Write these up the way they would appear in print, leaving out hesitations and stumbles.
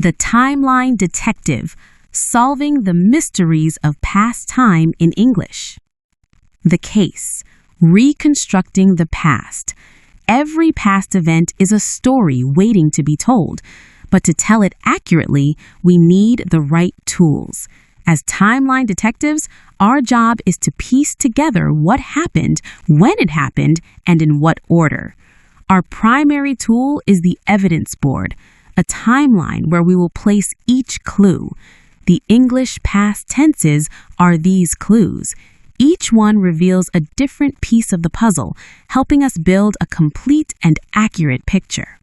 The Timeline Detective, Solving the Mysteries of Past Time in English. The case, Reconstructing the Past. Every past event is a story waiting to be told, but to tell it accurately, we need the right tools. As timeline detectives, our job is to piece together what happened, when it happened, and in what order. Our primary tool is the evidence board, a timeline where we will place each clue. The English past tenses are these clues. Each one reveals a different piece of the puzzle, helping us build a complete and accurate picture.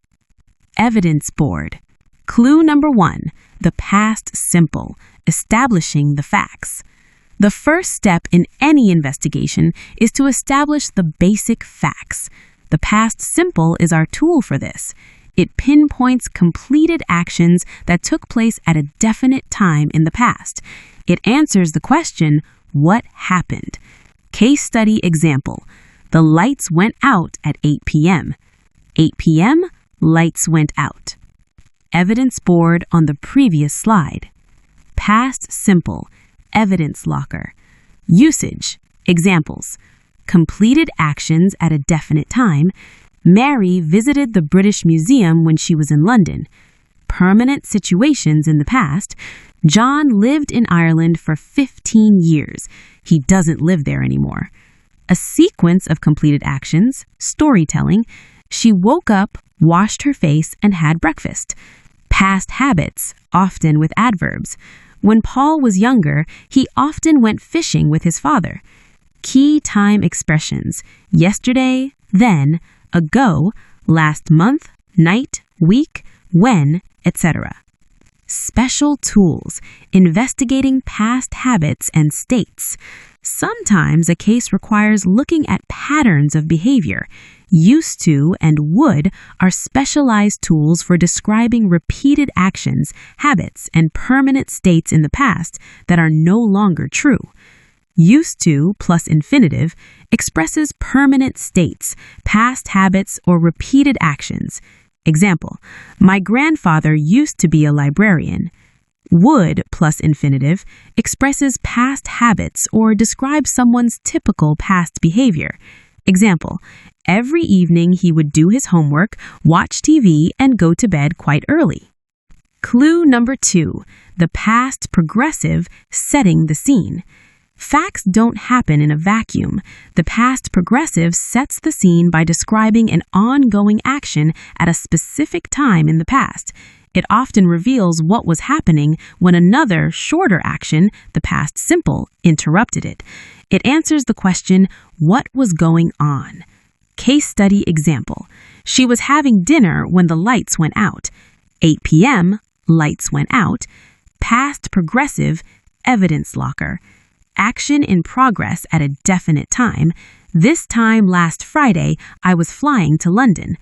Evidence board. Clue number 1, the past simple, establishing the facts. The first step in any investigation is to establish the basic facts. The past simple is our tool for this. It pinpoints completed actions that took place at a definite time in the past. It answers the question, what happened? Case study example. The lights went out at 8 p.m. 8 p.m., lights went out. Evidence board on the previous slide. Past simple, evidence locker. Usage, examples. Completed actions at a definite time. Mary visited the British Museum when she was in London. Permanent situations in the past. John lived in Ireland for 15 years. He doesn't live there anymore. A sequence of completed actions, storytelling. She woke up, washed her face, and had breakfast. Past habits, often with adverbs. When Paul was younger, he often went fishing with his father. Key time expressions, yesterday, then, ago, last month, night, week, when, etc. Special tools, investigating past habits and states. Sometimes a case requires looking at patterns of behavior. Used to and would are specialized tools for describing repeated actions, habits, and permanent states in the past that are no longer true. Used to plus infinitive expresses permanent states, past habits, or repeated actions. Example, my grandfather used to be a librarian. Would plus infinitive expresses past habits or describes someone's typical past behavior. Example, every evening he would do his homework, watch TV, and go to bed quite early. Clue number 2, the past progressive, setting the scene. Facts don't happen in a vacuum. The past progressive sets the scene by describing an ongoing action at a specific time in the past. It often reveals what was happening when another, shorter action, the past simple, interrupted it. It answers the question, what was going on? Case study example. She was having dinner when the lights went out. 8 p.m., lights went out. Past progressive, evidence locker. Action in progress at a definite time. This time last Friday, I was flying to London.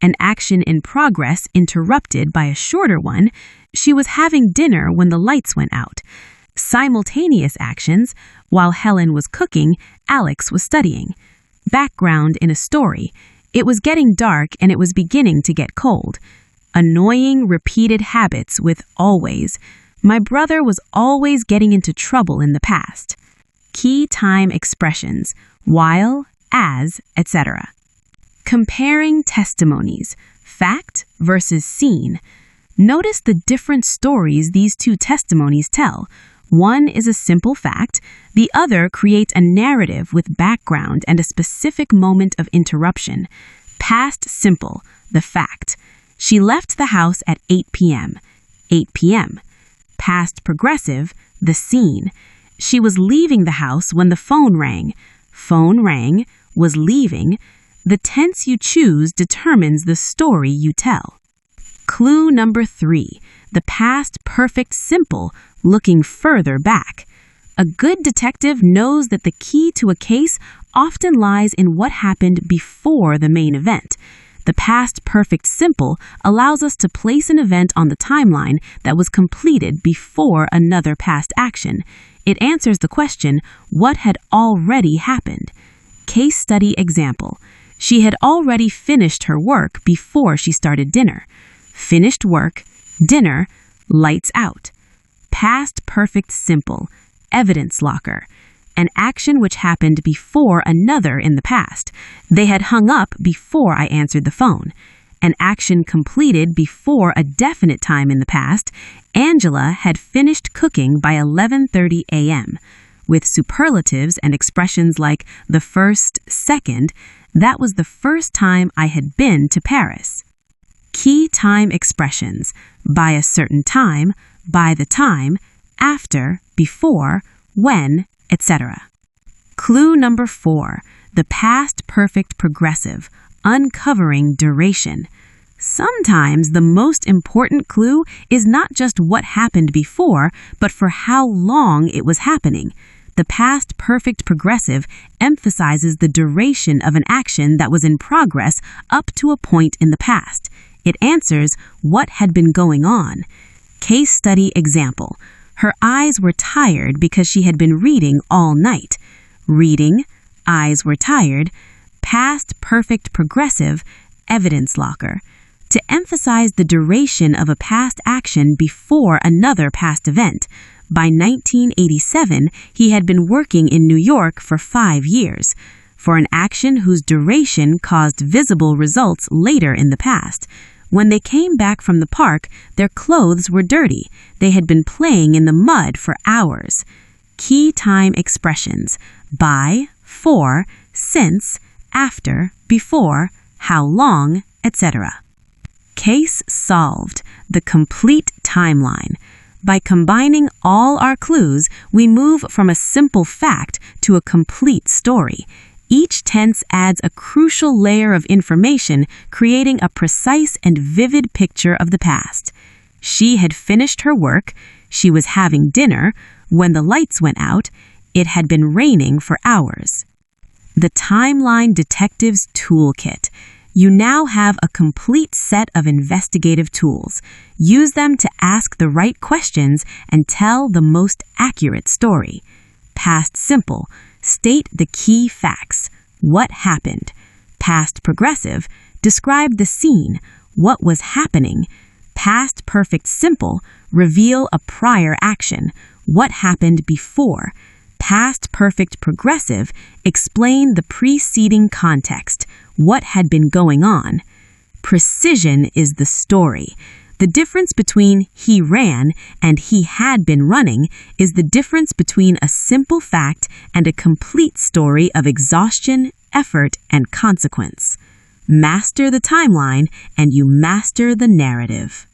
An action in progress interrupted by a shorter one. She was having dinner when the lights went out. Simultaneous actions. While Helen was cooking, Alex was studying. Background in a story. It was getting dark and it was beginning to get cold. Annoying repeated habits with always. My brother was always getting into trouble in the past. Key time expressions, while, as, etc. Comparing testimonies, fact versus scene. Notice the different stories these two testimonies tell. One is a simple fact, the other creates a narrative with background and a specific moment of interruption. Past simple, the fact. She left the house at 8 p.m. 8 p.m. Past progressive, the scene. She was leaving the house when the phone rang. Phone rang, was leaving. The tense you choose determines the story you tell. Clue number 3, the past perfect simple, looking further back. A good detective knows that the key to a case often lies in what happened before the main event. The past perfect simple allows us to place an event on the timeline that was completed before another past action. It answers the question, what had already happened? Case study example. She had already finished her work before she started dinner. Finished work, dinner, lights out. Past perfect simple, evidence locker. An action which happened before another in the past. They had hung up before I answered the phone. An action completed before a definite time in the past. Angela had finished cooking by 11:30 a.m. With superlatives and expressions like the first, second, that was the first time I had been to Paris. Key time expressions: by a certain time, by the time, after, before, when, etc. Clue number 4, the past perfect progressive, uncovering duration. Sometimes the most important clue is not just what happened before, but for how long it was happening. The past perfect progressive emphasizes the duration of an action that was in progress up to a point in the past. It answers what had been going on. Case study example. Her eyes were tired because she had been reading all night. Reading, eyes were tired, past perfect progressive, evidence locker. To emphasize the duration of a past action before another past event. By 1987, he had been working in New York for 5 years, for an action whose duration caused visible results later in the past. When they came back from the park, their clothes were dirty. They had been playing in the mud for hours. Key time expressions: by, for, since, after, before, how long, etc. Case solved. The complete timeline. By combining all our clues, we move from a simple fact to a complete story. Each tense adds a crucial layer of information, creating a precise and vivid picture of the past. She had finished her work. She was having dinner. When the lights went out, it had been raining for hours. The Timeline Detective's Toolkit. You now have a complete set of investigative tools. Use them to ask the right questions and tell the most accurate story. Past simple. State the key facts. What happened? Past progressive. Describe the scene. What was happening? Past perfect simple. Reveal a prior action. What happened before? Past perfect progressive. Explain the preceding context. What had been going on? Precision is the story. The difference between he ran and he had been running is the difference between a simple fact and a complete story of exhaustion, effort, and consequence. Master the timeline and you master the narrative.